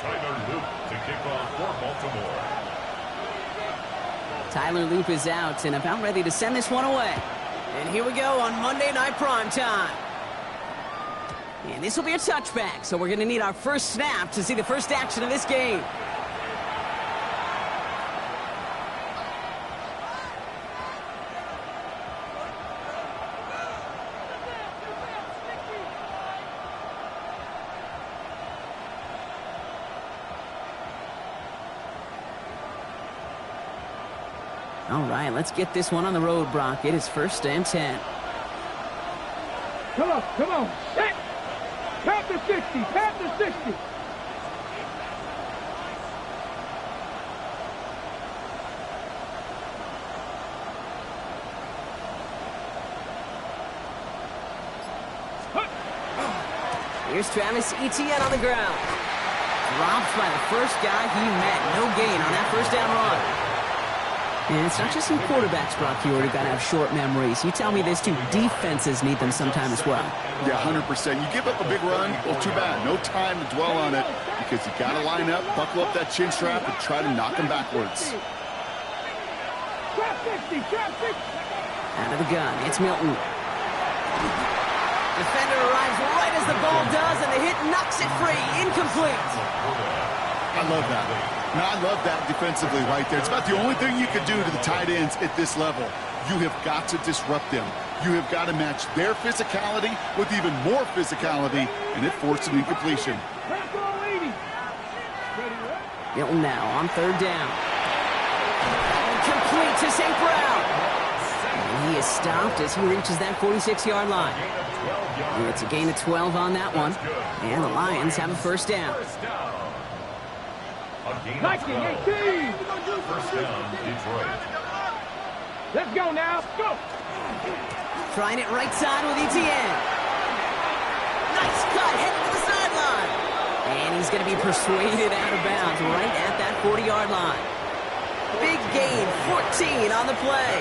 Tyler Luke to kick off for Baltimore. Tyler Loop is out and about ready to send this one away. And here we go on Monday Night Primetime. And this will be a touchback, so we're going to need our first snap to see the first action of this game. All right, let's get this one on the road, Brock. It is 1st and 10. Come on. Set. Pat the 60. Pat the 60. Here's Travis Etienne on the ground. Dropped by the first guy he met. No gain on that first down run. And it's not just some quarterbacks, Brock Huard, who got to have short memories. You tell me this too. Defenses need them sometime as well. Yeah, 100%. You give up a big run, well, too bad. No time to dwell on it because you got to line up, buckle up that chin strap, and try to knock him backwards. Trap 60. Trap 60. Out of the gun, it's Milton. Defender arrives right as the ball does, and the hit knocks it free. Incomplete. I love that. Now, I love that defensively right there. It's about the only thing you can do to the tight ends at this level. You have got to disrupt them. You have got to match their physicality with even more physicality, and it forced an incompletion. Milton now on 3rd down. Complete to St. Brown. And he is stopped as he reaches that 46-yard line. And it's a gain of 12 on that one. And the Lions have a 1st down. 19-18. First down, Detroit. Let's go now. Go. Trying it right side with Etienne. Nice cut, heading to the sideline. And he's going to be persuaded out of bounds right at that 40-yard line. Big gain, 14 on the play.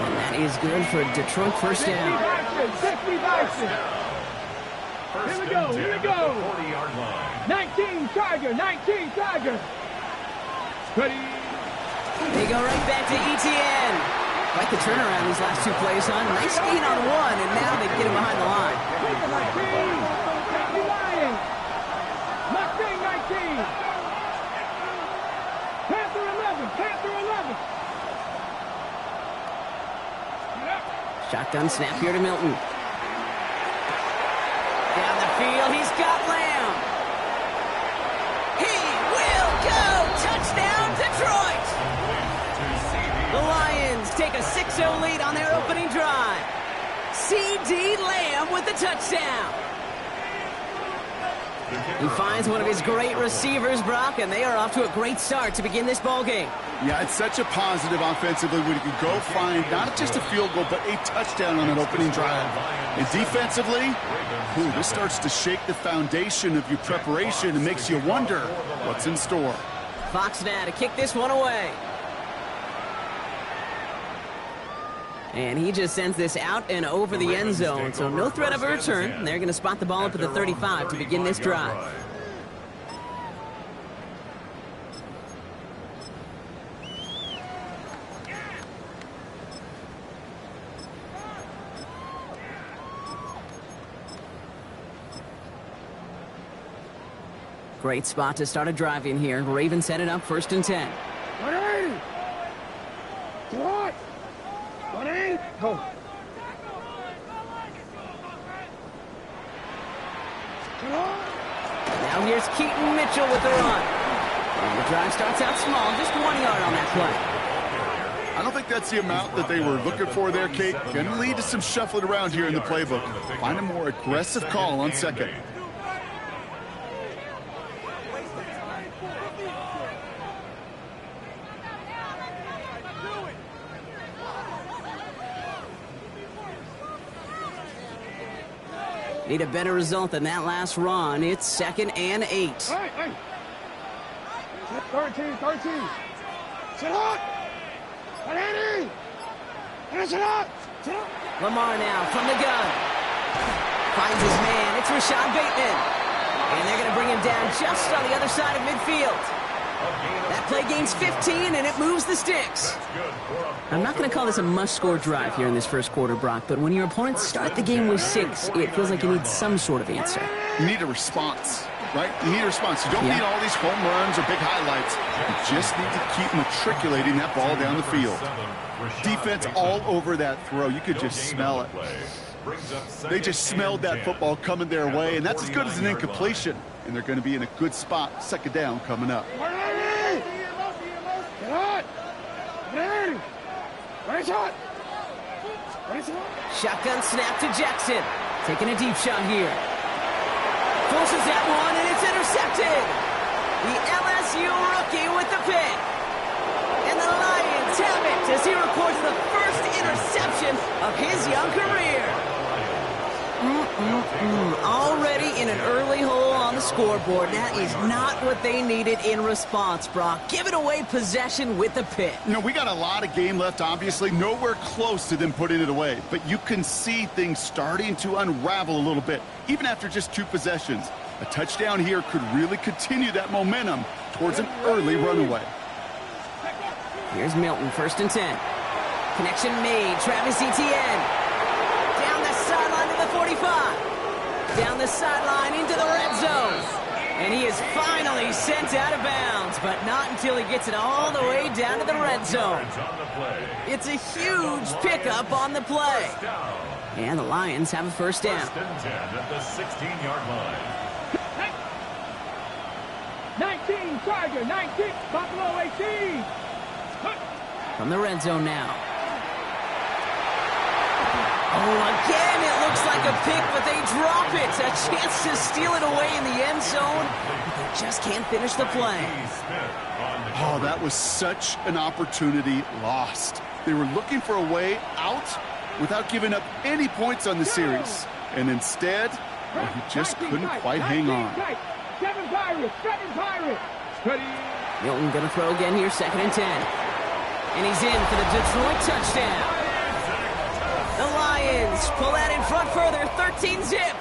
And that is good for Detroit 1st down. Here we go. 40-yard line. 19 Tiger. Ready. They go right back to Etienne. Like the turnaround these last 2 plays, huh? Nice gain on 1, and now they get him behind the line. Mustang 19. Panther 11. Shotgun snap here to Milton. Down the field, he's got Lamb. He will go! Touchdown, Detroit! The Lions take a 6-0 lead on their opening drive. C.D. Lamb with the touchdown. He finds one of his great receivers, Brock, and they are off to a great start to begin this ballgame. Yeah, it's such a positive offensively when you can go find not just a field goal, but a touchdown on an opening drive. And defensively, this starts to shake the foundation of your preparation and makes you wonder what's in store. Fox now to kick this one away. And he just sends this out and over the end zone, so no threat of a return. They're going to spot the ball up at the 35 to begin this drive. Great spot to start a drive in here. Ravens set it up 1st and 10. 180. What? 180. Go. Now here's Keaton Mitchell with the run. And the drive starts out small, just 1 yard on that play. I don't think that's the amount that they were looking for there, Kate. Going to lead to some shuffling around here in the playbook. Find a more aggressive call on 2nd. Need a better result than that last run. It's 2nd and 8. Hey. 13. Sit up. 180. Sit up. Lamar now from the gun. Finds his man. It's Rashad Bateman. And they're going to bring him down just on the other side of midfield. That play gains 15, and it moves the sticks. I'm not going to call this a must-score drive here in this first quarter, Brock, but when your opponents start the game with 6, it feels like you need some sort of answer. You need a response, right? You need a response. You don't need all these home runs or big highlights. You just need to keep matriculating that ball down the field. Defense all over that throw. You could just smell it. They just smelled that football coming their way, and that's as good as an incompletion. And they're going to be in a good spot, second down coming up. Shotgun snap to Jackson. Taking a deep shot here. Forces that one, and it's intercepted. The LSU rookie with the pick. And the Lions have it as he records the first interception of his young career. Already in an early hole on the scoreboard. That is not what they needed in response, Brock. Giving away possession with the pick. You know, we got a lot of game left, obviously. Nowhere close to them putting it away. But you can see things starting to unravel a little bit, even after just 2 possessions. A touchdown here could really continue that momentum towards an early runaway. Here's Milton, 1st and 10. Connection made. Travis Etienne. Down the sideline to the 45. Down the sideline into the red zone. And he is finally sent out of bounds, but not until he gets it all the way down to the red zone. It's a huge pickup on the play. And the Lions have a first down. 1st and 10 at the 16-yard line. 19, Tiger, 19, Buffalo 18. From the red zone now. Oh, again, it looks like a pick, but they drop it. A chance to steal it away in the end zone, but they just can't finish the play. Oh, that was such an opportunity lost. They were looking for a way out without giving up any points on the series. And instead, well, he just couldn't quite hang on. 7 Pirates, 7 Pirates. Milton going to throw again here, 2nd and 10. And he's in for the Detroit touchdown. The Lions pull that in front further, 13-zip.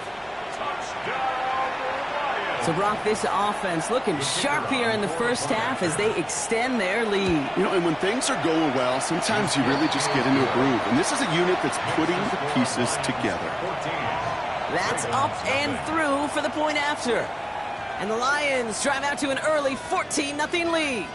So, Brock, this offense looking sharp here in the first half as they extend their lead. You know, and when things are going well, sometimes you really just get into a groove. And this is a unit that's putting the pieces together. That's up and through for the point after. And the Lions drive out to an early 14-0 lead.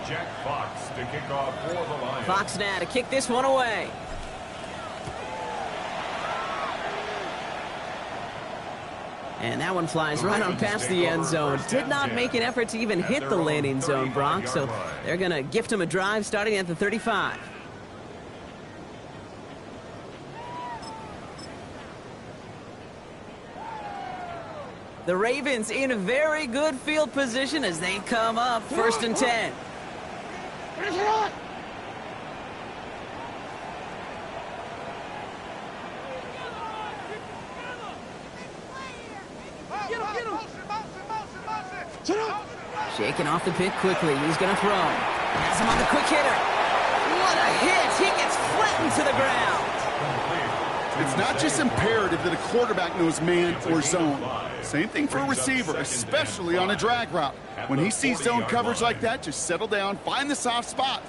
Jack Fox to kick off for the Lions. Fox now to kick this one away. And that one flies right on past the end zone. Did not make an effort to even hit the landing zone, Brock, so they're going to gift him a drive starting at the 35. The Ravens in a very good field position as they come up 1st and 10. Shaking off the pick quickly. He's going to throw. Has him on the quick hitter. What a hit. He gets flattened to the ground. It's not just imperative that a quarterback knows man or zone. Same thing for a receiver, especially on a drag route. When he sees zone coverage like that, just settle down, find the soft spot.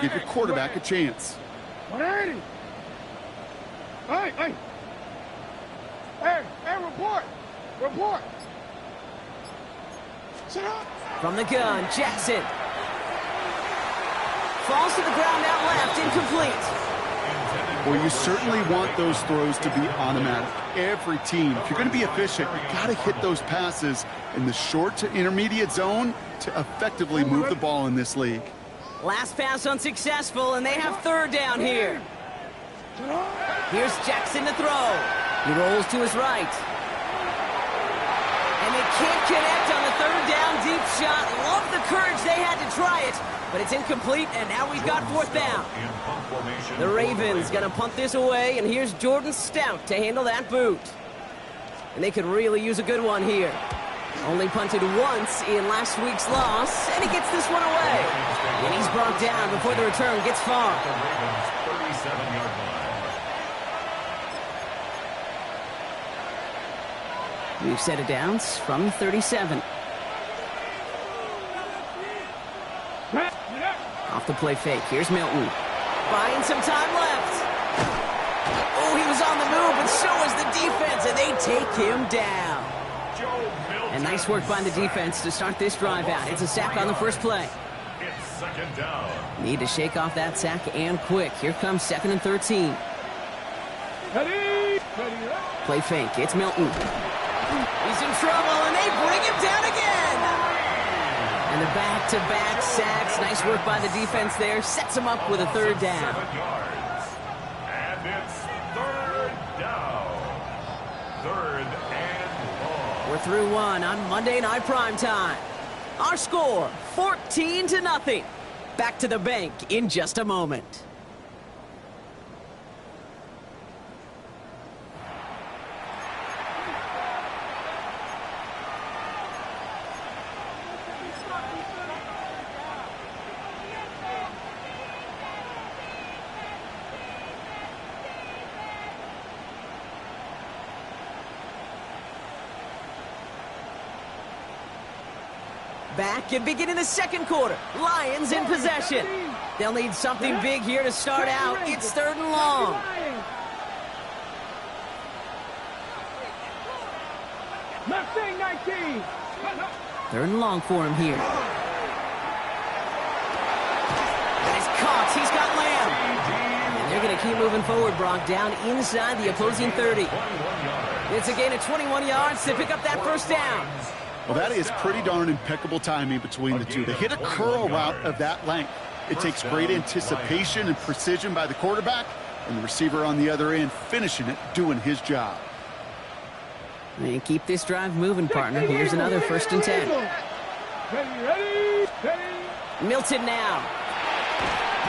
Give your quarterback a chance. 180. Hey, report. Report. Sit up. From the gun, Jackson. Falls to the ground out left, incomplete. Well, you certainly want those throws to be automatic. Every team, if you're going to be efficient, you got to hit those passes in the short to intermediate zone to effectively move the ball in this league. Last pass unsuccessful, and they have 3rd down here. Here's Jackson to throw. He rolls to his right. And they can't connect on the 3rd down deep shot. Love the courage they had to try it, but it's incomplete, and now we've got 4th down. The Ravens going to punt this away, and here's Jordan Stout to handle that boot. And they could really use a good one here. Only punted once in last week's loss, and he gets this one away. And he's brought down before the return gets far. The Ravens' 37-yard line. We've set it downs from 37. Off the play fake. Here's Milton. Buying some time left. Oh, he was on the move, but so was the defense, and they take him down. And nice work by the defense to start this drive out. It's a sack on the first play. It's second down. Need to shake off that sack and quick. Here comes 2nd and 13. Play fake. It's Milton. He's in trouble, and they bring him down again. And the back-to-back sacks. Nice work by the defense there. Sets him up with a third down. 7 yards. And it's third down. Third and long. We're through one on Monday Night Primetime. Our score, 14-0. Back to the bank in just a moment. Back and beginning the second quarter. Lions in possession. They'll need something big here to start out. It's 3rd and long. Mustang 19. 3rd and long for him here. He's caught. He's got Lamb. And they're going to keep moving forward, Brock, down inside the opposing 30. It's a gain of 21 yards to pick up that first down. Well, that is pretty darn impeccable timing between the two. They hit a curl route of that length. It takes great anticipation and precision by the quarterback, and the receiver on the other end finishing it, doing his job. And keep this drive moving, partner. Here's another 1st and 10. Ready. Milton now.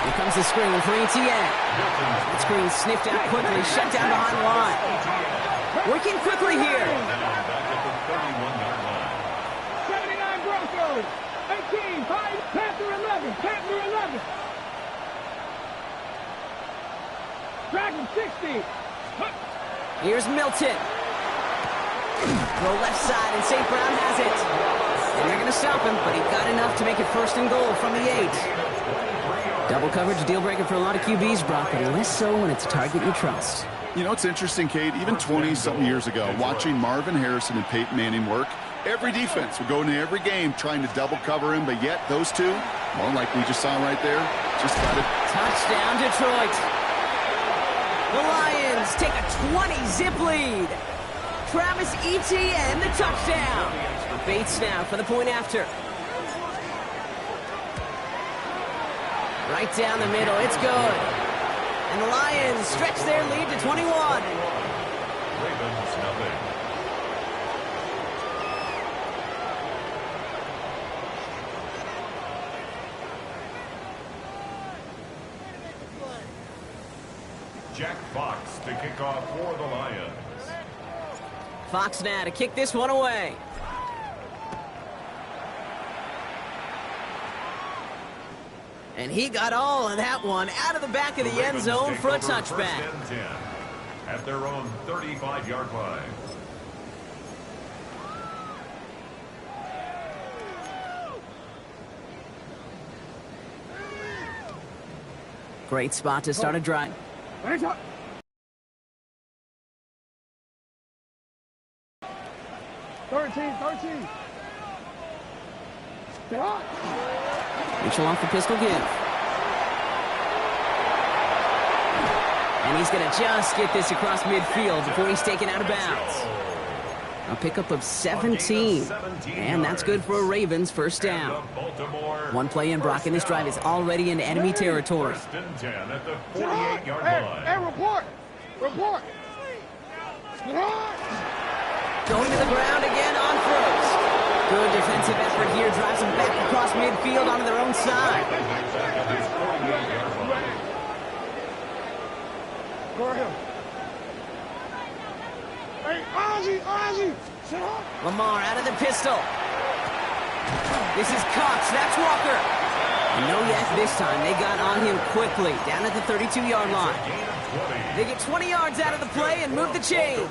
Here comes the screen for ETN. That screen sniffed out quickly, shut down behind the line. Working quickly here. Broncos, 18, 5, Panther 11, Panther 11. Dragon 60. Here's Milton. Throw left side, and St. Brown has it. And they're going to stop him, but he got enough to make it 1st and goal from the 8. Double coverage, deal breaker for a lot of QBs, Brock, but less so when it's a target you trust. You know, it's interesting, Kate, even 20-something years ago, watching Marvin Harrison and Peyton Manning work, every defense would go into every game trying to double cover him, but yet those two, well, like we just saw right there, just got it. Touchdown, Detroit. The Lions take a 20-zip lead. Travis Etienne, the touchdown. Bates now for the point after. Right down the middle, it's good. And the Lions stretch their lead to 21. Ravens nothing. Jack Fox to kick off for the Lions. Fox now to kick this one away. And he got all of that one out of the back of the end zone for a touchback. 1st and 10 at their own 35-yard line. Great spot to start a drive. 13. Mitchell off the pistol give. And he's going to just get this across midfield before he's taken out of bounds. A pickup of 17. And that's good for a Ravens 1st down. One play in, Brock, and this drive is already in enemy territory. 1st and 10 at the 48-yard line. Hey, report. Going to the ground again on first. Good defensive effort here. Drives them back across midfield onto their own side. Go ahead. Hey, Ozzie. Lamar out of the pistol. This is Cox. That's Walker. No yak this time. They got on him quickly, down at the 32-yard line. They get 20 yards out of the play and move the chains.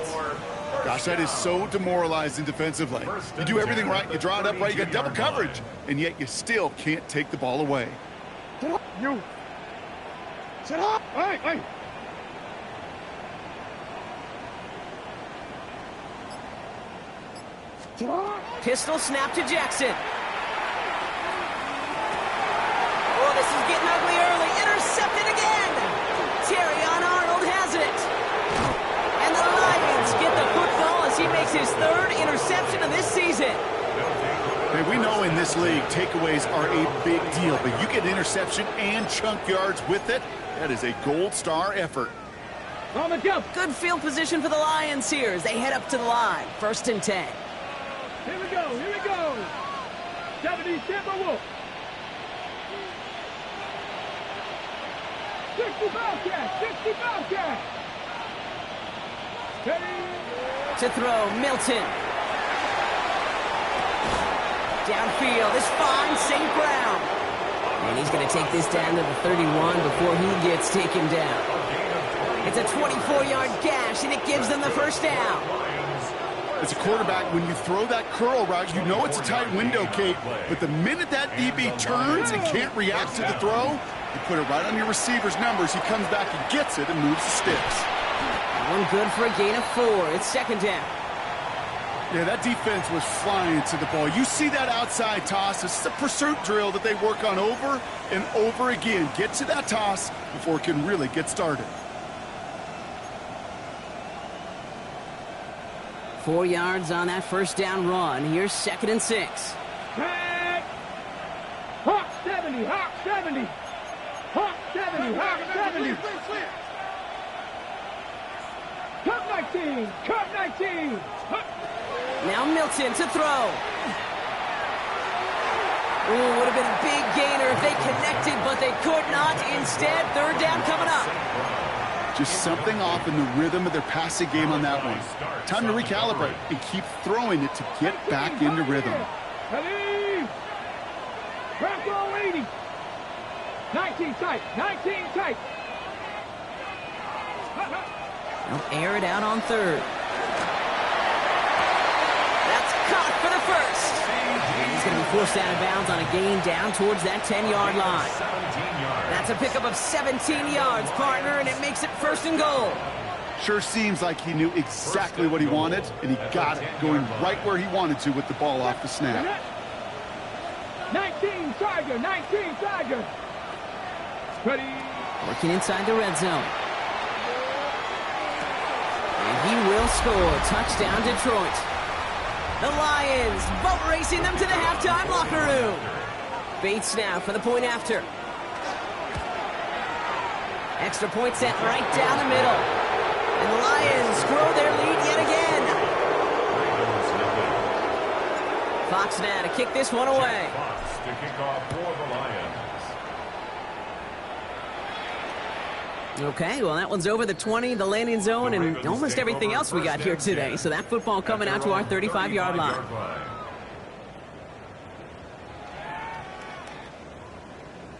Gosh, that is so demoralizing defensively. You do everything right, you draw it up right, you got double coverage, and yet you still can't take the ball away. You. Sit up. Hey. Pistol snap to Jackson. Oh, this is getting ugly early. Intercepted again. Terrion Arnold has it. And the Lions get the football as he makes his third interception of this season. Hey, we know in this league, takeaways are a big deal, but you get interception and chunk yards with it, that is a gold star effort. On the jump. Good field position for the Lions here as they head up to the line. 1st and 10. Here we go. 70 Timberwolves. 60 Bobcats. Ready. To throw, Milton. Downfield, this finds St. Brown. And he's going to take this down to the 31 before he gets taken down. It's a 24-yard gash, and it gives them the first down. As a quarterback, when you throw that curl route, you know it's a tight window, Kate, but the minute that DB turns and can't react to the throw, you put it right on your receiver's numbers, he comes back and gets it and moves the sticks. One good for a gain of 4. It's 2nd down. Yeah, that defense was flying to the ball. You see that outside toss. This is a pursuit drill that they work on over and over again. Get to that toss before it can really get started. 4 yards on that first down run. Here's 2nd and 6. Hawk 70. Cut 19. Now Milton to throw. Ooh, would have been a big gainer if they connected, but they could not. Instead, 3rd down coming up. Just something off in the rhythm of their passing game on that one. Time to recalibrate and keep throwing it to get back into rhythm. Ready. Back row 80. 19 tight. They'll air it out on 3rd. That's caught for the first. And he's going to be forced out of bounds on a gain down towards that 10-yard line. That's a pickup of 17 yards, partner, and it makes it 1st and goal. Sure seems like he knew exactly what he wanted, and he got it, going right where he wanted to with the ball off the snap. 19 Tiger. Ready. Working inside the red zone. And he will score. Touchdown, Detroit. The Lions boat racing them to the halftime locker room. Bates now for the point after. Extra point set right down the middle. And the Lions grow their lead yet again. Fox now to kick this one away. Fox to kick off for the Lions. Okay, well, that one's over the 20, the landing zone, and almost everything else we got here today. So that football coming out to our 35-yard line.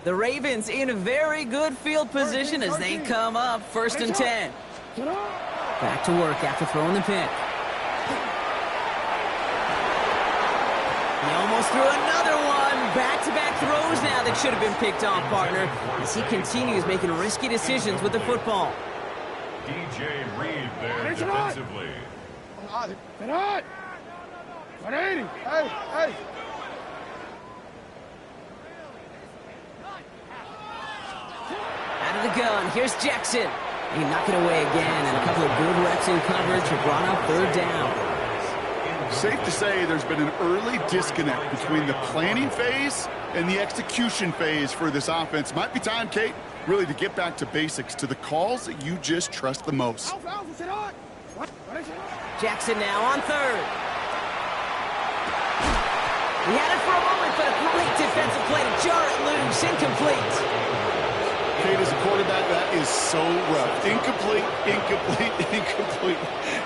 The Ravens in very good field position as they come up 1st and 10. Back to work after throwing the pick. He almost threw another one. Back-to-back throws now that should have been picked off, partner, as he continues making risky decisions with the football. DJ Reed there defensively. Get on. 180. Hey. Out of the gun, here's Jackson. He knocked it away again, and a couple of good reps in coverage have brought up 3rd down. Safe to say there's been an early disconnect between the planning phase and the execution phase for this offense. Might be time, Kate, really to get back to basics, to the calls that you just trust the most. Jackson now on 3rd. He had it for a moment, but a great defensive play to jar it loose. Incomplete. Kate, as a quarterback, that is is so rough. Incomplete, incomplete, incomplete.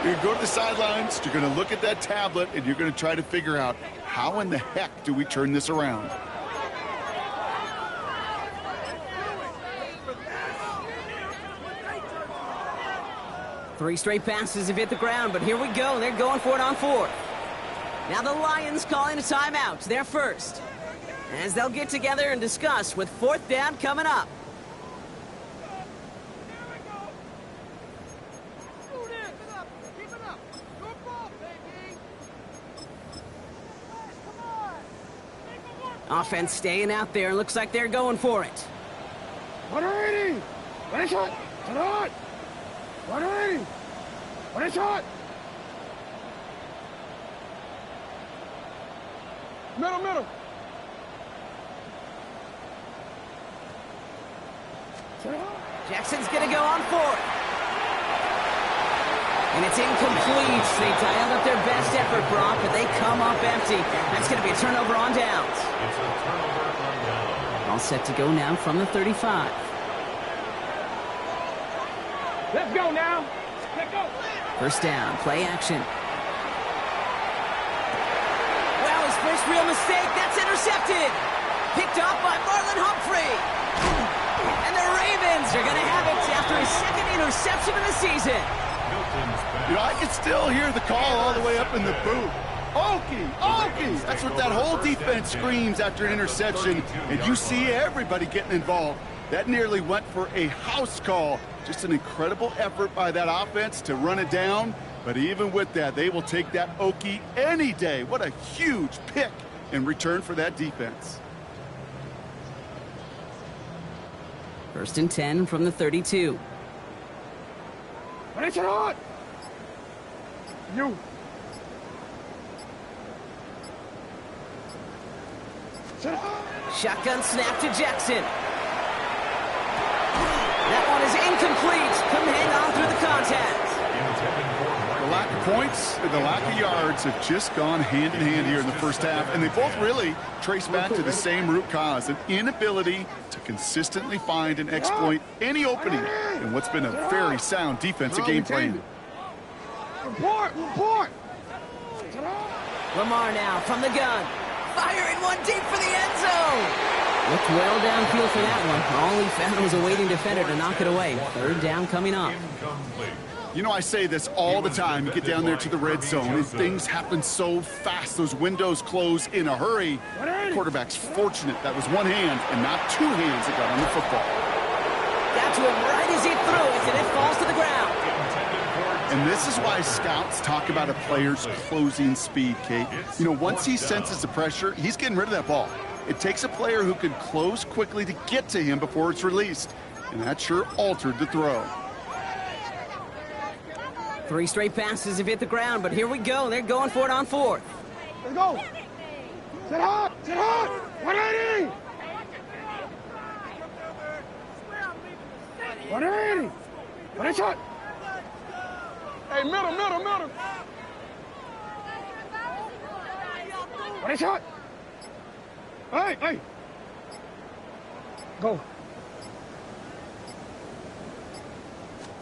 You're going to go to the sidelines, you're going to look at that tablet, and you're going to try to figure out how in the heck do we turn this around. Three straight passes have hit the ground, but here we go. They're going for it on fourth. Now the Lions calling a timeout. They're first, as they'll get together and discuss with fourth down coming up. Offense staying out there. Looks like they're going for it. 180. One shot. Set on. 180. One shot. Middle. Jackson's going to go on fourth. And it's incomplete. They dialed up their best effort, Brock, but they come up empty. That's going to be a turnover on downs. It's a turnover on down. All set to go now from the 35. Let's go now. Let's go. First down, play action. Well, his first real mistake, that's intercepted. Picked off by Marlon Humphrey. And the Ravens are going to have it after his second interception of the season. You know, I can still hear the call all the way up in the booth. Okie! That's what that whole defense screams after an interception, and you see everybody getting involved. That nearly went for a house call. Just an incredible effort by that offense to run it down, but even with that, they will take that Okie any day. What a huge pick in return for that defense. First and 10 from the 32. Finish it on. You. Shotgun snap to Jackson. That one is incomplete. Couldn't hang on through the contact. The lack of points and the lack of yards have just gone hand in hand here in the first half, and they both really trace back to the same root cause, an inability to consistently find and exploit any opening in what's been a very sound defensive game plan. Report. Lamar now from the gun. Firing one deep for the end zone. Looked well downfield for that one. All he found was a waiting defender to knock it away. Third down coming up. Incomplete. You know, I say this all the time. You get down there to the red zone, and things happen so fast. Those windows close in a hurry. The quarterback's fortunate that was one hand and not two hands that got on the football. Got to him right as he threw it, and it falls to the ground. And this is why scouts talk about a player's closing speed, Kate. You know, once he senses the pressure, he's getting rid of that ball. It takes a player who can close quickly to get to him before it's released. And that sure altered the throw. Three straight passes have hit the ground, but here we go. They're going for it on fourth. Let's go. Sit hot. 180. 180. One shot. Hey, middle. One shot. Hey. Go.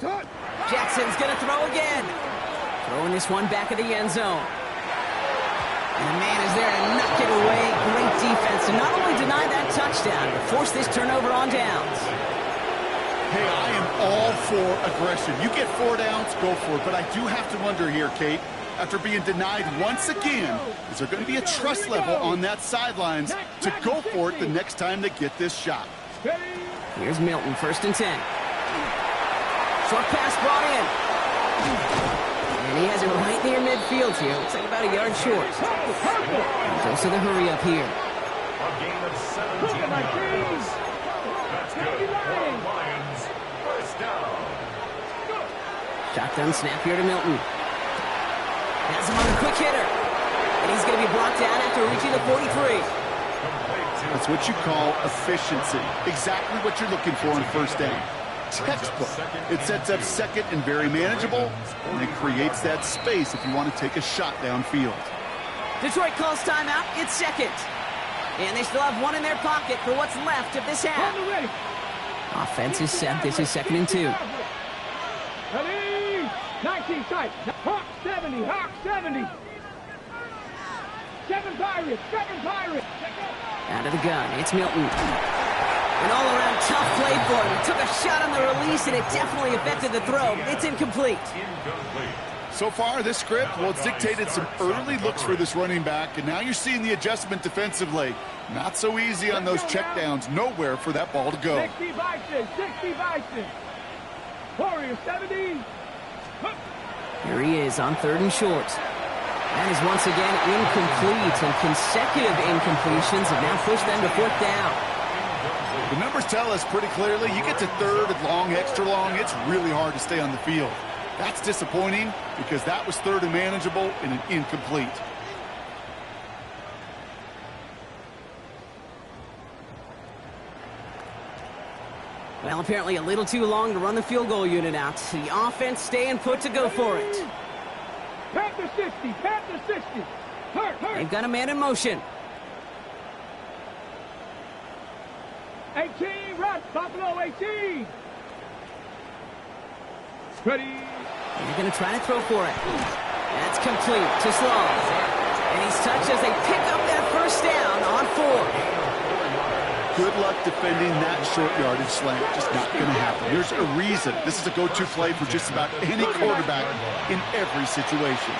Shot. Jackson's going to throw again. Throwing this one back of the end zone. And the man is there to knock it away. Great defense to not only deny that touchdown, but force this turnover on downs. Hey, I am all for aggression. You get 4 downs, go for it. But I do have to wonder here, Kate, after being denied once again, is there going to be a trust level on that sidelines to go for it the next time they get this shot? Here's Milton, first and 10. Short pass brought in. And he has it right near midfield here. Looks like about a yard short. Goes to the hurry up here. A gain of 17 yards. That's good for Lions. First down. Shotgun snap here to Milton. Has him on a quick hitter. And he's going to be brought down after reaching the 43. That's what you call efficiency. Exactly what you're looking for in first down. Textbook. It sets up second and very manageable, and it creates that space if you want to take a shot downfield. Detroit calls timeout. It's second. And they still have one in their pocket for what's left of this half. Offense is set. This is 2nd and 2. Ready? 19 tight. Hawk 70. Hawk 70. 7 Pirates. 7 Pirates. Out of the gun. It's Milton. An all-around tough play for him. He took a shot on the release, and it definitely affected the throw. It's incomplete. So far, this script, well, it's dictated some early looks for this running back, and now you're seeing the adjustment defensively. Not so easy on those checkdowns. Nowhere for that ball to go. 60 Bison. 60 Bison. Warrior 70. Here he is on 3rd and short. That is once again incomplete, and consecutive incompletions have now pushed them to 4th down. The numbers tell us pretty clearly, you get to 3rd and long, extra long, it's really hard to stay on the field. That's disappointing because that was 3rd and manageable and an incomplete. Well, apparently a little too long to run the field goal unit out. The offense staying put to go for it. Panther 60. Panther 60. Hurt. They've got a man in motion. 18. Run. Buffalo 18. Ready. They're going to try to throw for it. That's complete to Sloan. And he's touched as they pick up that 1st down on 4. Good luck defending that short yardage slant. Just not going to happen. There's a reason. This is a go-to play for just about any quarterback in every situation.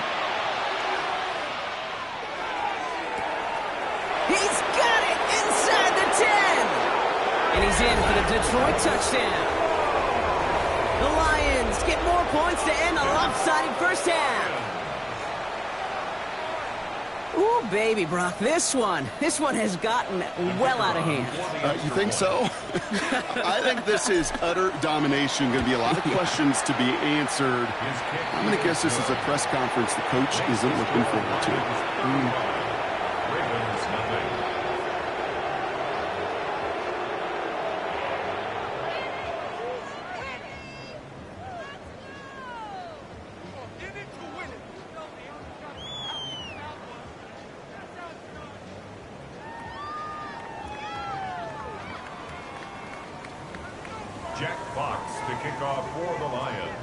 He's got it inside the 10. And he's in for the Detroit touchdown. The Lions get more points to end a lopsided 1st half. Ooh, baby, Brock, this one has gotten well out of hand. You think so? I think this is utter domination. Going to be a lot of questions to be answered. I'm going to guess this is a press conference the coach isn't looking forward to. Jack Fox to kick off for the Lions.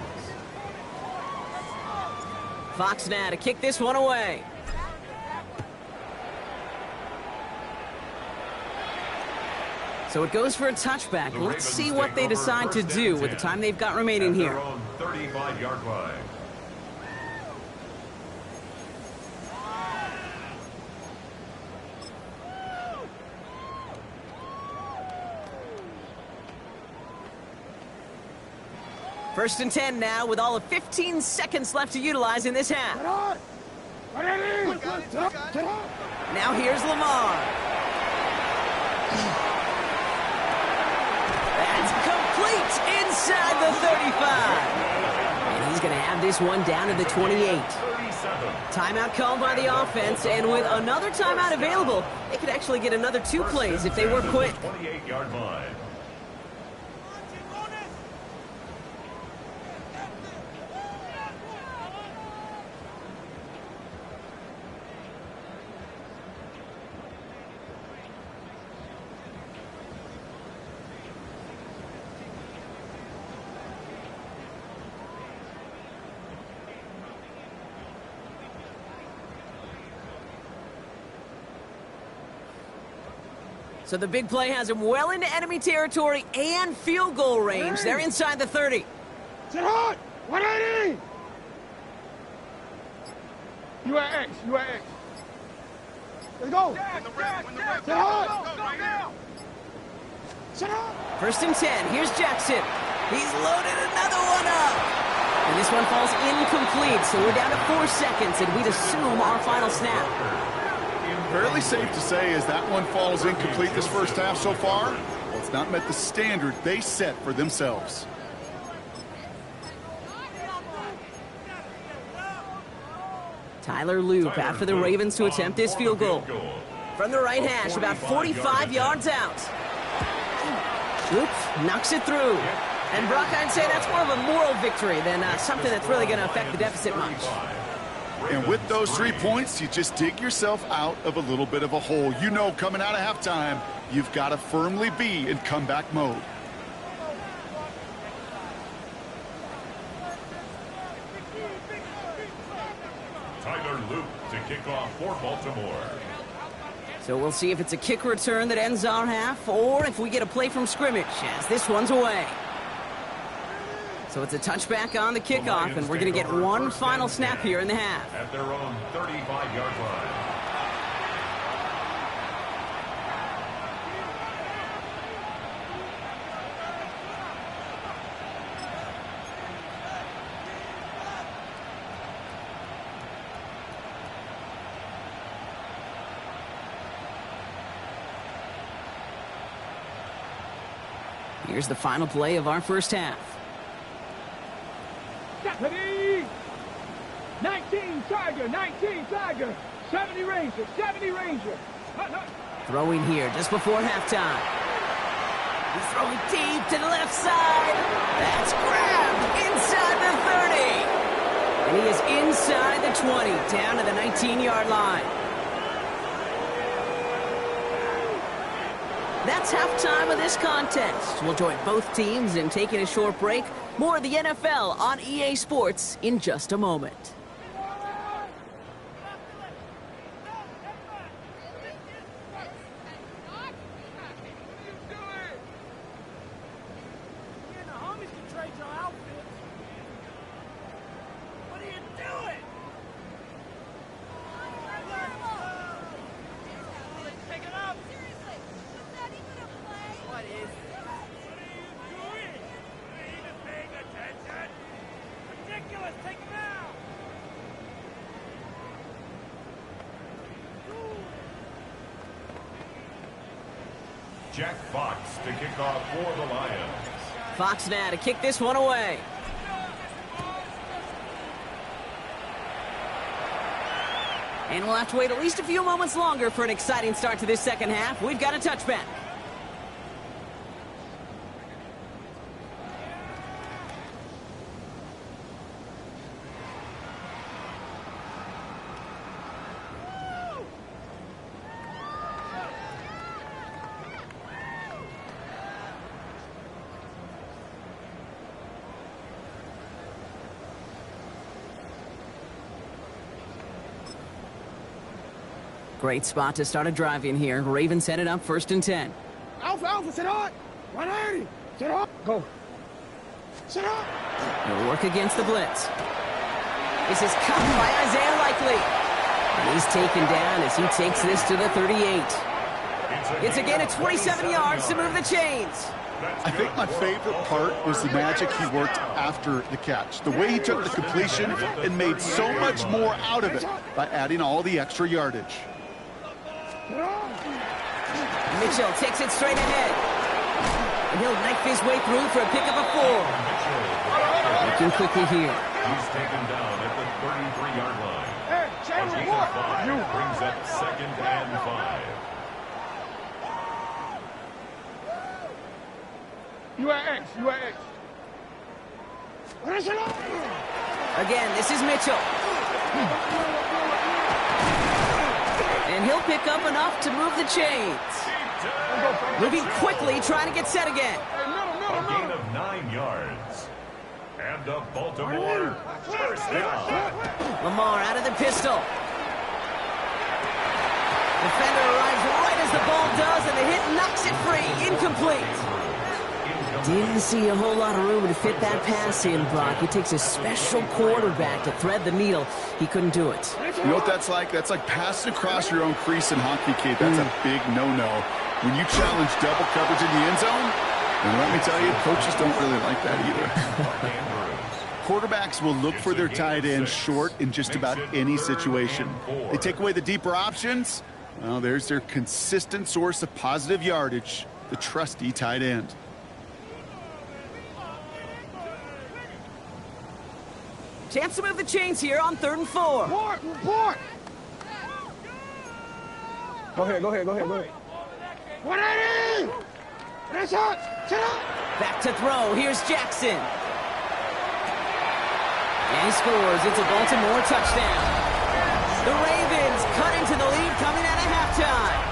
Fox now to kick this one away. So it goes for a touchback. Let's see what they decide to do with the time they've got remaining here. 35-yard line. First and 10 now with all of 15 seconds left to utilize in this half. Now here's Lamar. That's complete inside the 35. And he's going to have this one down to the 28. Timeout called by the offense, and with another timeout available, they could actually get another 2 plays if they were quick. 28-yard line. So the big play has him well into enemy territory and field goal range. They're inside the 30. Sit hard. 180. You are X. Let's go. Sit hard. Sit hard. First and 10. Here's Jackson. He's loaded another one up. And this one falls incomplete, so we're down to 4 seconds, and we'd assume our final snap. Fairly safe to say as that one falls incomplete this first half so far, well, it's not met the standard they set for themselves. Tyler Loop after the Ravens to attempt this field goal. From the right hash, about 45 yards out. Loop knocks it through. And Brock, I'd say that's more of a moral victory than something that's really going to affect the deficit much. And with those 3 points, you just dig yourself out of a little bit of a hole. You know, coming out of halftime, you've got to firmly be in comeback mode. Tyler Luke to kick off for Baltimore. So we'll see if it's a kick return that ends our half, or if we get a play from scrimmage, as this one's away. So it's a touchback on the kickoff, and we're going to get one final snap here in the half. At their own 35-yard line. Here's the final play of our first half. Stephanie! 19 Tiger, 19 Tiger. 70 Ranger, 70 Ranger. Throwing here just before halftime. He's throwing deep to the left side. That's grabbed inside the 30. And he is inside the 20, down to the 19-yard line. That's halftime of this contest. We'll join both teams in taking a short break. More of the NFL on EA Sports in just a moment. Jack Fox to kick off for the Lions. Fox now to kick this one away. And we'll have to wait at least a few moments longer for an exciting start to this second half. We've got a touchback. Great spot to start a drive in here. Ravens headed up 1st and 10. Alpha, sit hot. 180. Sit hot. Go. Sit hot. He'll work against the blitz. This is cut by Isaiah Likely. And he's taken down as he takes this to the 38. It's again at 27 yards to move the chains. I think my favorite part was the magic he worked after the catch. The way he took the completion and made so much more out of it by adding all the extra yardage. Mitchell takes it straight ahead. And he'll knife his way through for a pickup of 4. Looking quickly here. He's taken down at the 33-yard line. Brings up 2nd and 5. You are X. Again, this is Mitchell. And he'll pick up enough to move the chains. Moving quickly, trying to get set again. A gain of 9 yards. And the Baltimore first down. Lamar out of the pistol. Defender arrives right as the ball does, and the hit knocks it free. Incomplete. Didn't see a whole lot of room to fit that pass in, Brock. It takes a special quarterback to thread the needle. He couldn't do it. You know what that's like? That's like passing across your own crease in hockey, Kate. That's a big no-no. When you challenge double coverage in the end zone, and let me tell you, coaches don't really like that either. Quarterbacks will look for their tight end short in just about any situation. They take away the deeper options. Well, there's their consistent source of positive yardage, the trusty tight end. Chance to move the chains here on 3rd and 4. Report. Go ahead. 180. That's hot. Sit up. Back to throw. Here's Jackson. And he scores. It's a Baltimore touchdown. The Ravens cut into the lead coming out of halftime.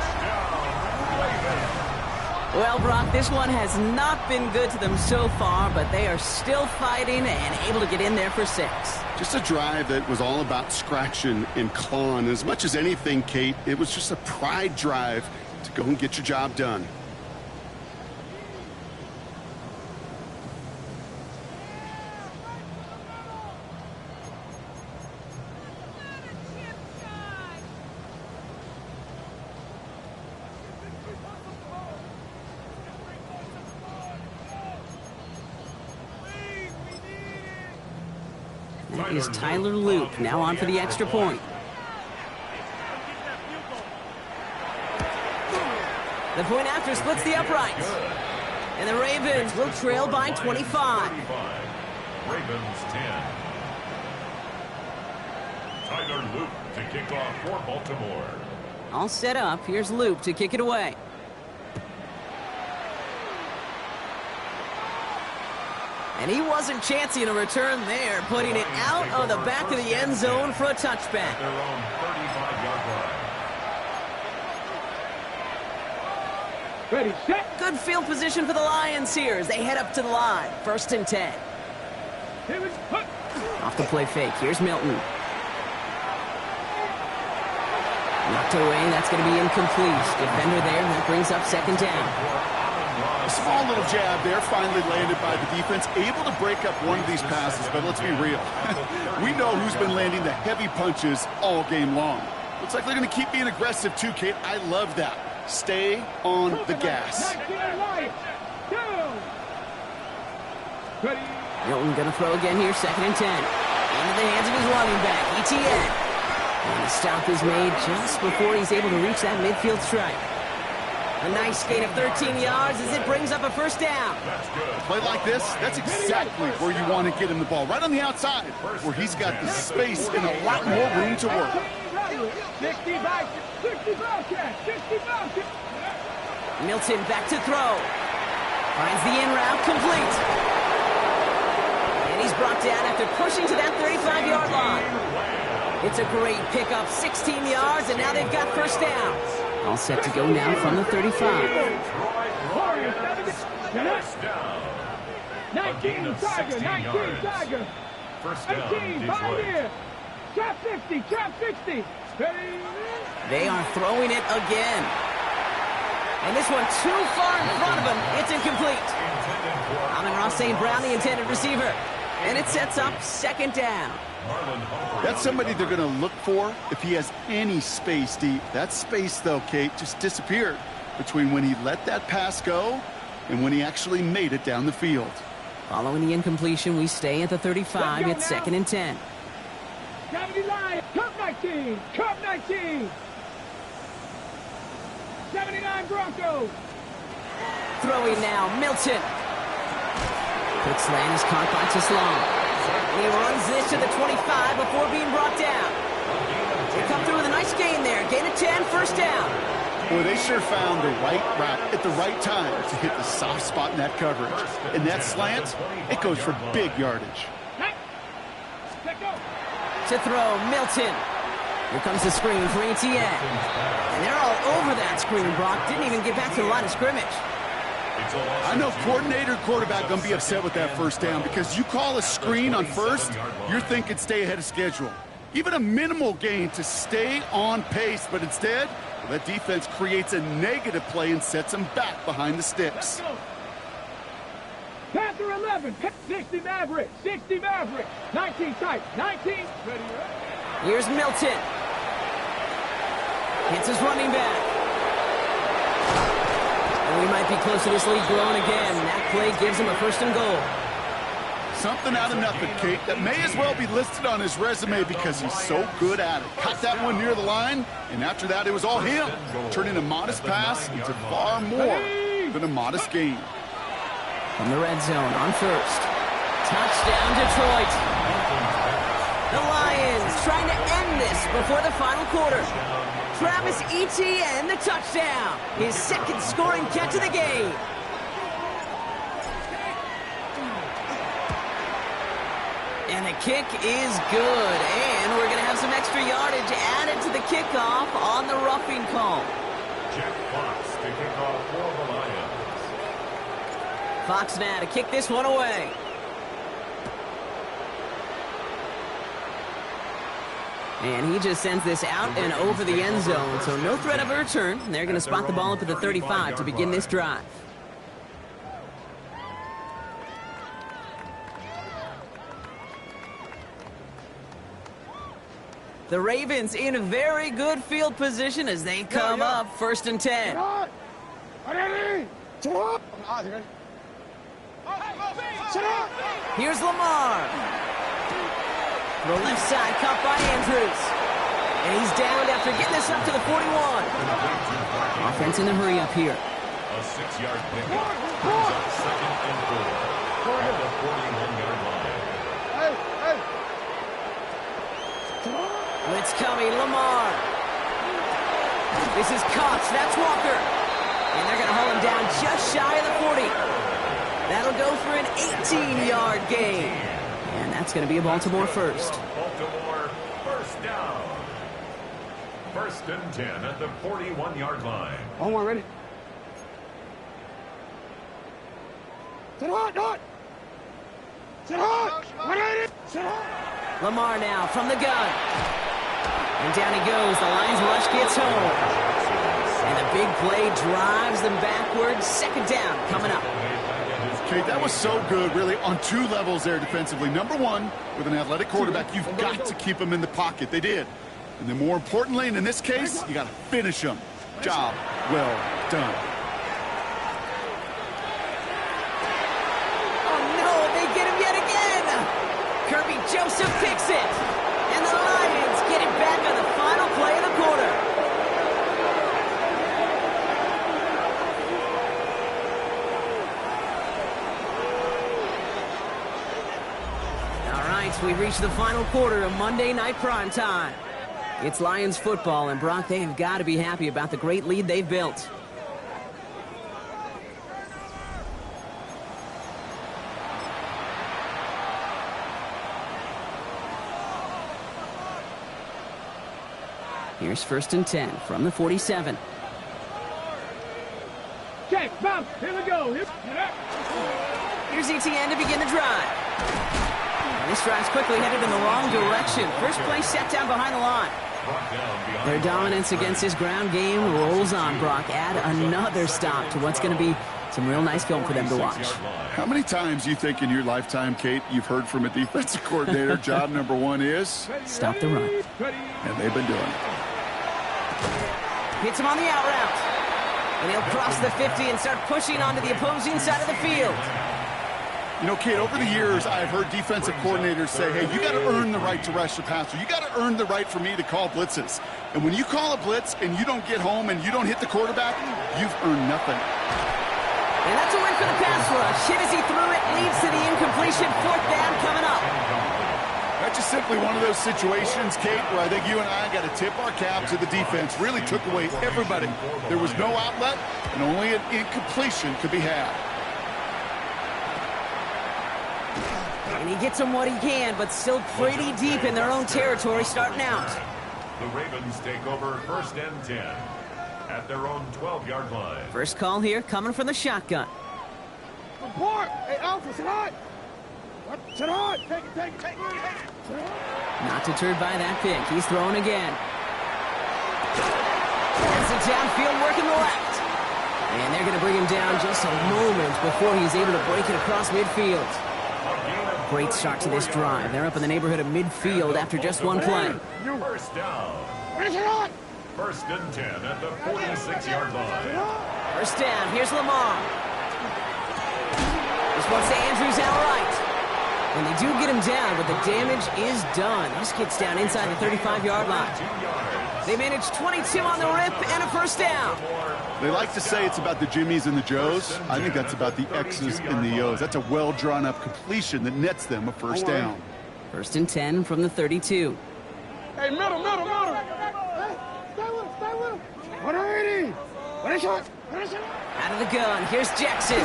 Well, Brock, this one has not been good to them so far, but they are still fighting and able to get in there for 6. Just a drive that was all about scratching and clawing. As much as anything, Kate, it was just a pride drive to go and get your job done. That is Tyler Loop, now on for the extra point. The point after splits the uprights. And the Ravens will trail by 25. Ravens 10. Tyler Loop to kick off for Baltimore. All set up. Here's Loop to kick it away. And he wasn't chancing a return there, putting it out of the back of the end zone for a touchback. Their own 35-yard line. Ready, set. Good field position for the Lions here as they head up to the line. 1st and 10. Here we go. Off the play fake. Here's Milton. Knocked away. That's going to be incomplete. Defender there. That brings up 2nd down. A small little jab there, finally landed by the defense, able to break up one of these passes, but let's be real. We know who's been landing the heavy punches all game long. Looks like they're going to keep being aggressive too, Kate. I love that. Stay on the gas. Milton going to throw again here, 2nd and 10. Into the hands of his running back, ETN. And the stop is made just before he's able to reach that midfield strike. A nice gain of 13 yards as it brings up a 1st down. Play like this, that's exactly where you want to get him the ball. Right on the outside, where he's got the space and a lot more room to work. 65. Milton back to throw. Finds the in route complete. And he's brought down after pushing to that 35-yard line. It's a great pickup, 16 yards, and now they've got 1st down. All set to go now from the 35. 19 Tiger, 19 Tiger. 18, 5 here. Trap 50, trap 60. They are throwing it again. And this one too far in front of him. It's incomplete. Amon-Ra St. Brown, the intended receiver. And it sets up 2nd down. That's somebody they're going to look for if he has any space deep. That space, though, Kate, just disappeared between when he let that pass go and when he actually made it down the field. Following the incompletion, we stay at the 35. It's 2nd and 10. 70 Lions, Cup 19, Cup 19. 79 Broncos. Throwing now, Milton. Quick slant is caught by Teslam. He runs this to the 25 before being brought down. They come through with a nice gain there. Gain of 10, 1st down. Boy, they sure found the right route at the right time to hit the soft spot in that coverage. And that slant, it goes for big yardage. To throw, Milton. Here comes the screen for ETN. And they're all over that screen, Brock. Didn't even get back to the line of scrimmage. I know coordinator quarterback going to be upset with that 1st down because you call a screen on 1st, you're thinking stay ahead of schedule. Even a minimal gain to stay on pace, but instead, well, that defense creates a negative play and sets them back behind the sticks. Panther 11, 60 Maverick, 60 Maverick, 19 tight, 19. Ready. Here's Milton. Hits his running back. We might be close to this lead growing again. That play gives him a 1st and goal. Something out of nothing, Kate, that may as well be listed on his resume because he's so good at it. Caught that one near the line, and after that, it was all him, turning a modest pass into far more than a modest gain. From the red zone on 1st. Touchdown, Detroit. The Lions trying to end this before the final quarter. Travis Etienne, the touchdown. His 2nd scoring catch of the game. And the kick is good. And we're going to have some extra yardage added to the kickoff on the roughing call. Jack Fox to kick off for the Lions. Fox now to kick this one away. And he just sends this out and over the end zone, so no threat of a return. They're going to spot the ball up at the 35 to begin this drive. The Ravens in very good field position as they come up 1st and 10. Here's Lamar. The left side caught by Andrews. And he's down after getting this up to the 41. Offense in a hurry up here. A 6-yard pickup. Brings up 2nd and 4. At the 41-yard line. Blitz coming, Lamar. This is Cox, that's Walker. And they're going to hold him down just shy of the 40. That'll go for an 18-yard gain. And that's going to be a Baltimore first. Baltimore first down. 1st and 10 at the 41-yard line. Omar, ready? Sit hot. Sit hot. 180. Sit hot. Lamar now from the gun. And down he goes. The Lions rush gets home. And the big play drives them backwards. 2nd down coming up. Okay, that was so good, really, on 2 levels there defensively. Number 1, with an athletic quarterback, you've got to keep him in the pocket. They did. And then more importantly, and in this case, you got to finish him. Job well done. Oh, no, they get him yet again. Kirby Joseph picks it. And the Lions get it back on the final play of the quarter. We reach the final quarter of Monday Night Primetime. It's Lions football, and Brock, they have got to be happy about the great lead they've built. Here's 1st and 10 from the 47. Check, bounce, here we go. Here's ETN to begin the drive. And this drive's quickly headed in the wrong direction. First play set down behind the line. Their dominance against his ground game rolls on, Brock. Add another stop to what's going to be some real nice film for them to watch. How many times do you think in your lifetime, Kate, you've heard from a defensive coordinator, job number 1 is? Stop the run. And they've been doing it. Hits him on the out route. And he'll cross the 50 and start pushing onto the opposing side of the field. You know, Kate, over the years, I've heard defensive coordinators say, hey, you got to earn the right to rush the passer. You got to earn the right for me to call blitzes. And when you call a blitz and you don't get home and you don't hit the quarterback, you've earned nothing. And that's a win for the pass rush. Hit as he threw it, leads to the incompletion. 4th down coming up. That's just simply one of those situations, Kate, where I think you and I got to tip our cap to the defense. Really took away everybody. There was no outlet, and only an incompletion could be had. And he gets them what he can, but still pretty deep in their own territory starting out. The Ravens take over 1st and 10 at their own 12-yard line. First call here coming from the shotgun. Report. Hey, Alpha, sit hot. Sit hot. Take it. Not deterred by that pick. He's throwing again. That's the downfield working the left. And they're going to bring him down just a moment before he's able to break it across midfield. Great start to this drive. They're up in the neighborhood of midfield after just one play. First down. 1st and 10 at the 46-yard line. First down. Here's Lamar. This one's to Andrews outright. And they do get him down, but the damage is done. This gets down inside the 35-yard line. They manage 22 on the rip and a first down. They like to say it's about the Jimmies and the Joes. I think that's about the X's and the O's. That's a well-drawn-up completion that nets them a first down. 1st and 10 from the 32. Hey, middle. Hey, stay with him. 180. What a shot. Out of the gun, here's Jackson.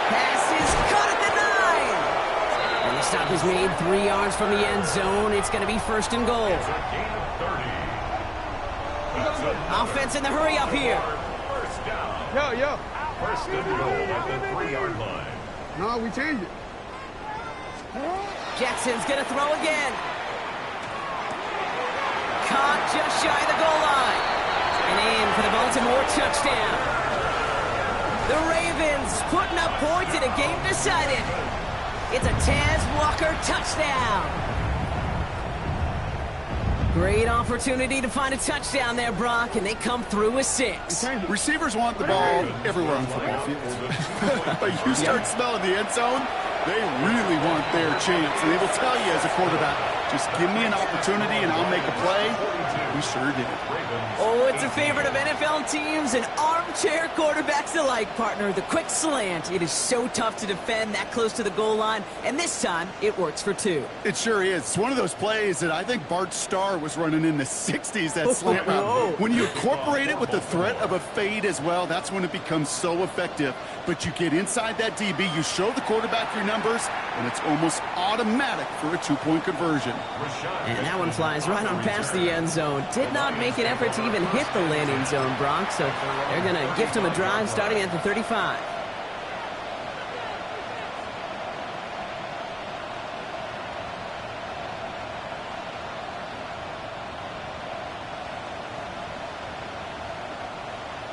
Pass is caught at the 9. And the stop is made 3 yards from the end zone. It's going to be 1st and goal. Offense in the hurry up here. Yo. First and goal at the 3-yard line. No, we change it. Jackson's going to throw again. Caught just shy of the goal line. And in for the Baltimore touchdown. The Ravens putting up points in a game decided. It's a Taz Walker touchdown. Great opportunity to find a touchdown there, Brock, and they come through with 6. Receivers want the ball everywhere on the football field. But you start smelling the end zone, they really want their chance. And they will tell you as a quarterback, just give me an opportunity and I'll make a play. We sure did. Oh, it's a favorite of NFL teams and armchair quarterbacks alike, partner. The quick slant. It is so tough to defend that close to the goal line, and this time it works for 2. It sure is. It's one of those plays that I think Bart Starr was running in the 60s, that slant route. When you incorporate it with the threat of a fade as well, that's when it becomes so effective. But you get inside that DB, you show the quarterback your numbers, and it's almost automatic for a 2-point conversion. And that one flies right on past the end zone. Did not make an effort to even hit the landing zone, Brock, so they're going to gift him a drive starting at the 35.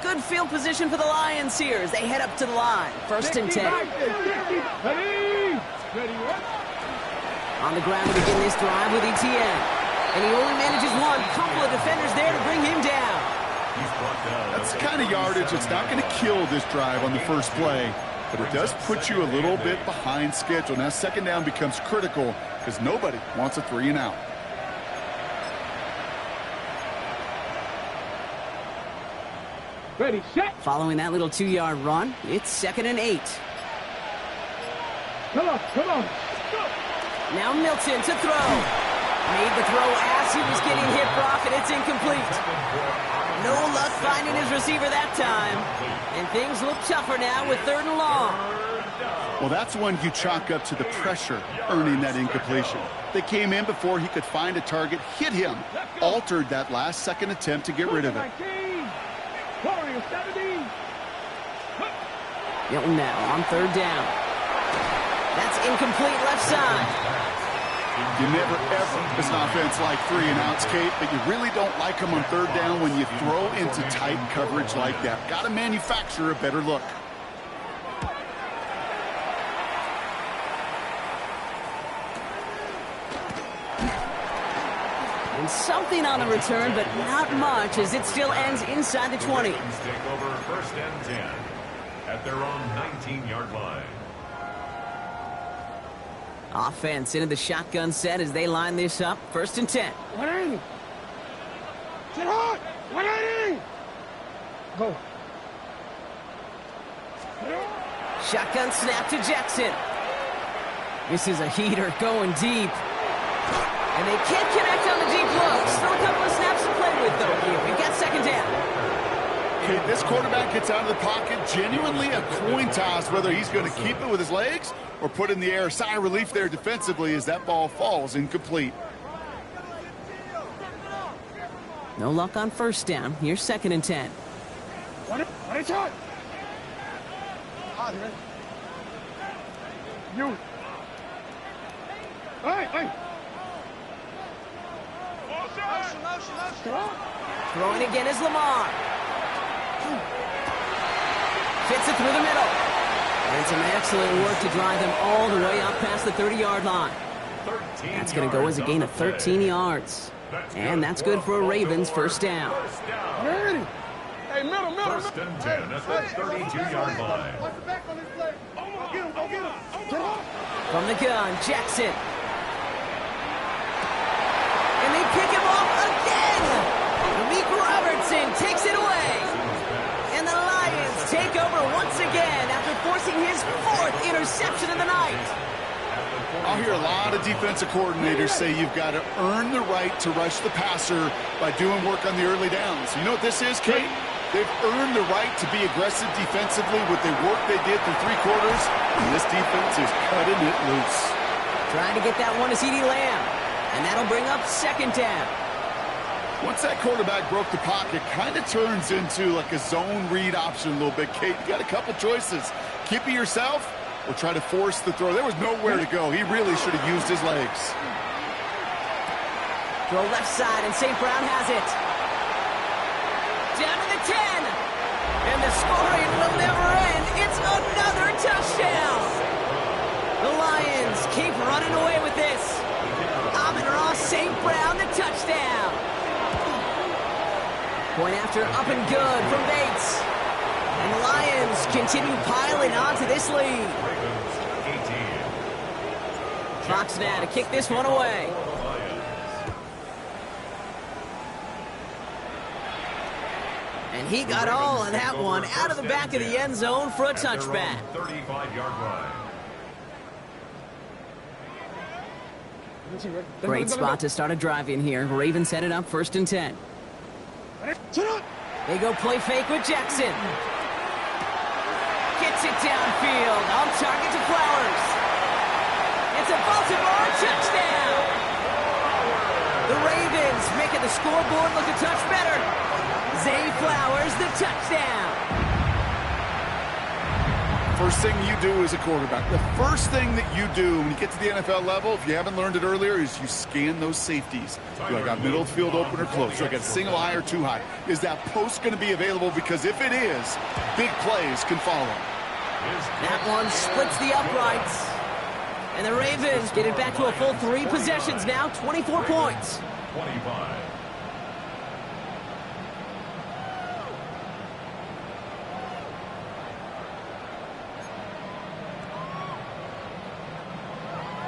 Good field position for the Lions here as they head up to the line. First and 10. On the ground to begin this drive with Etienne. And he only manages one. Couple of defenders there to bring him down. That's the kind of yardage that's not going to kill this drive on the first play, but it does put you a little bit behind schedule. Now second down becomes critical because nobody wants a 3-and-out. Ready, set. Following that little 2-yard run, it's 2nd and 8. Come on, come on. Now Milton to throw. Made the throw as he was getting hit, Brock, and it's incomplete. No luck finding his receiver that time. And things look tougher now with 3rd and long. Well, that's one you chalk up to the pressure earning that incompletion. They came in before he could find a target, hit him, altered that last second attempt to get rid of it. Milton now on 3rd down. That's incomplete left side. You never, ever, as an offense, like 3-and-outs, Kate, but you really don't like them on 3rd down when you throw into tight coverage like that. Got to manufacture a better look. And something on the return, but not much, as it still ends inside the 20. Take over 1st and 10 at their own 19-yard line. Offense into the shotgun set as they line this up. 1st and 10. 180. Sit hard. 180. Go. Shotgun snap to Jackson. This is a heater going deep. And they can't connect on the deep look. Still a couple of snaps to play with, though, here. We've got 2nd down. Okay, this quarterback gets out of the pocket, genuinely a coin toss, whether he's going to keep it with his legs or put it in the air. Sigh of relief there defensively as that ball falls incomplete. No luck on 1st down. Here's 2nd and 10. What is it? You. Hey. Throwing again is Lamar. Fits it through the middle. And some excellent work to drive them all the way up past the 30-yard line. That's going to go as a gain of 13 yards. And that's good for a Ravens 1st down. Hey, middle. 1st and 10 at the 32-yard line. From the gun, Jackson. And they pick him off again. Meek Robertson takes it away. And the Lions take over once again after forcing his 4th interception of the night. I'll hear a lot of defensive coordinators say you've got to earn the right to rush the passer by doing work on the early downs. You know what this is, Kate? They've earned the right to be aggressive defensively with the work they did through 3 quarters, and this defense is cutting it loose. Trying to get that one to CeeDee Lamb, and that'll bring up 2nd down. Once that quarterback broke the pocket, kind of turns into like a zone read option a little bit. Kate, you got a couple choices. Keep it yourself or try to force the throw. There was nowhere to go. He really should have used his legs. Throw left side, and St. Brown has it. Down to the 10. And the scoring will never end. It's another touchdown. The Lions keep running away with this. Amon-Ra St. Brown, the touchdown. Point after up and good from Bates. And the Lions continue piling onto this lead. Fox now to kick this one away. And he got all of that one out of the back of the end zone for a touchback. 35-yard line. Great spot to start a drive in here. Ravens set it up 1st and 10. They go play fake with Jackson. Gets it downfield. On target to Flowers. It's a Baltimore touchdown. The Ravens making the scoreboard look a touch better. Zay Flowers, the touchdown. First thing you do as a quarterback, the first thing that you do when you get to the NFL level, if you haven't learned it earlier, is you scan those safeties. Do I got middle of the field open or close? Do I got single high or two high? Is that post going to be available? Because if it is, big plays can follow. That one splits the uprights. And the Ravens get it back to a full 3 possessions now, 24 points. 25.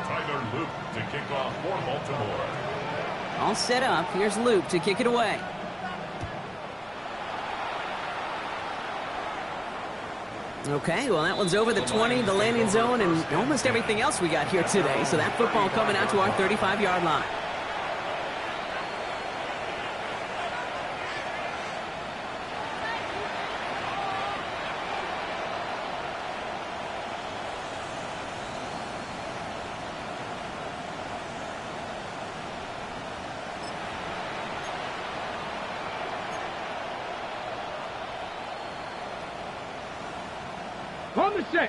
Tyler Luke to kick off for Baltimore. All set up. Here's Luke to kick it away. Okay, well, that one's over the 20, the landing zone, and almost everything else we got here today. So that football coming out to our 35-yard line.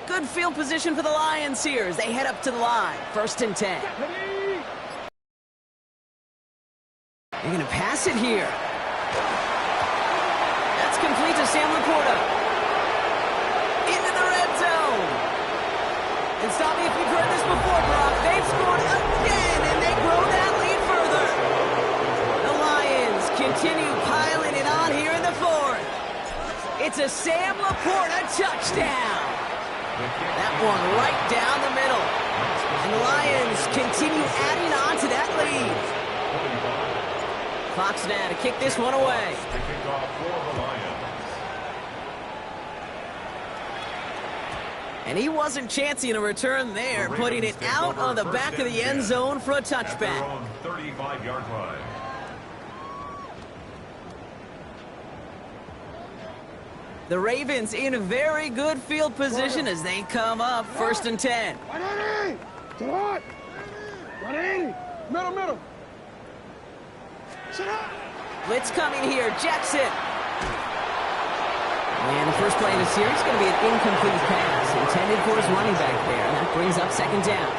Good field position for the Lions here as they head up to the line. 1st and 10. They're going to pass it here. That's complete to Sam Laporta. Into the red zone. And stop me if you've heard this before, Brock. They've scored again, and they grow that lead further. The Lions continue piling it on here in the 4th. It's a Sam Laporta touchdown. That one right down the middle. And the Lions continue adding on to that lead. Fox now to kick this one away. And he wasn't chancing a return there, putting it out on the back of the end zone for a touchback. 35-yard line. The Ravens in a very good field position as they come up 1st and 10. 180! To the right! 180! Middle! Sit up! Blitz coming here, Jackson. And the first play of the series is going to be an incomplete pass intended for his running back there. And that brings up 2nd down.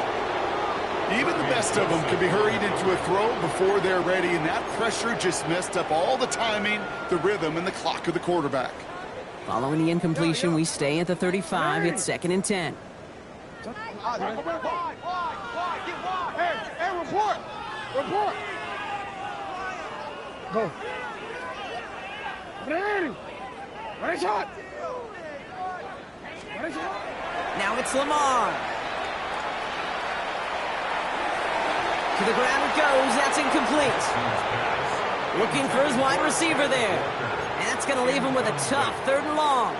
Even the best of them can be hurried into a throw before they're ready, and that pressure just messed up all the timing, the rhythm, and the clock of the quarterback. Following the incompletion, we stay at the 35. It's 2nd and 10. Hey, report! Go. 180! Right shot! Now it's Lamar. To the ground it goes. That's incomplete. Looking for his wide receiver there. And that's going to leave him with a tough 3rd and long.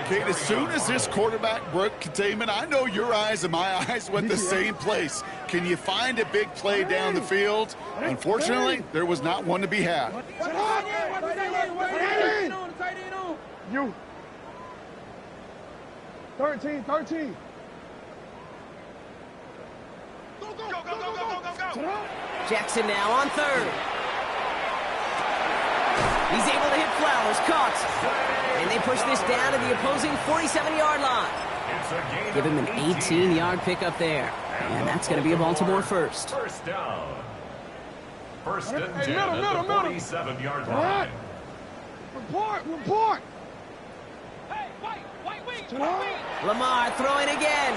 Kate, as soon as this quarterback broke containment, I know your eyes and my eyes went the same place. Can you find a big play down the field? Unfortunately, there was not one to be had. You. 13. Go. Jackson now on 3rd. He's able to hit Flowers. Caught. And they push this down to the opposing 47-yard line. Give him an 18-yard pickup there. And that's going to be a Baltimore first. First down. First and 10 at the 47-yard line. Report. Hey, wait. Lamar throwing again.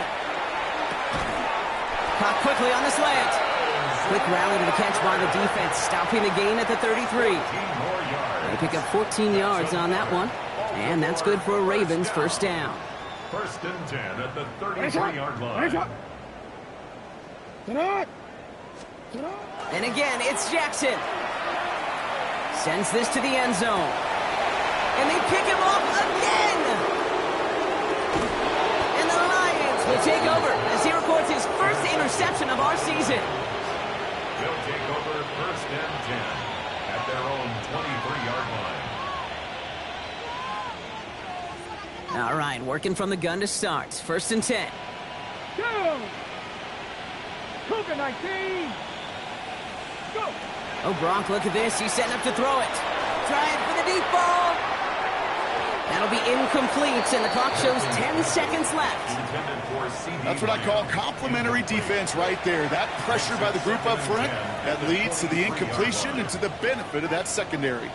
Caught quickly on the slant. Quick rally to the catch by the defense, stopping the gain at the 33. They pick up 14 yards on that one, and that's good for a Ravens first down. First and 10 at the 33-yard line. And again, it's Jackson. Sends this to the end zone. And they pick him off again. And the Lions will take over as he records his first interception of our season. They'll take over first and 10 at their own 23-yard line. All right, working from the gun to start. First and 10. Go! Cougar 19! Go! Oh, Gronk, look at this. He's setting up to throw it. Trying for the deep ball. That'll be incomplete, and the clock shows 10 seconds left. That's what I call complimentary defense right there. That pressure by the group up front, that leads to the incompletion and to the benefit of that secondary.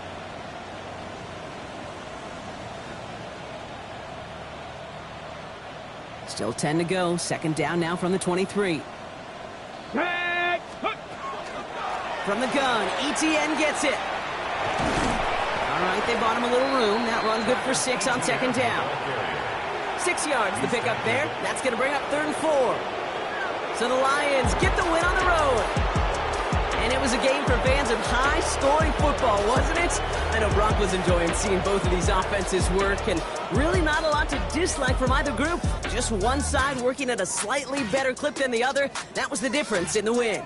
Still 10 to go. Second down now from the 23. Set! From the gun, ETN gets it. All right, they bought him a little room. That run good for 6 on second down. 6 yards the pickup there. That's going to bring up 3rd and 4. So the Lions get the win on the road. And it was a game for fans of high-scoring football, wasn't it? I know Brock was enjoying seeing both of these offenses work, and really not a lot to dislike from either group. Just one side working at a slightly better clip than the other. That was the difference in the win.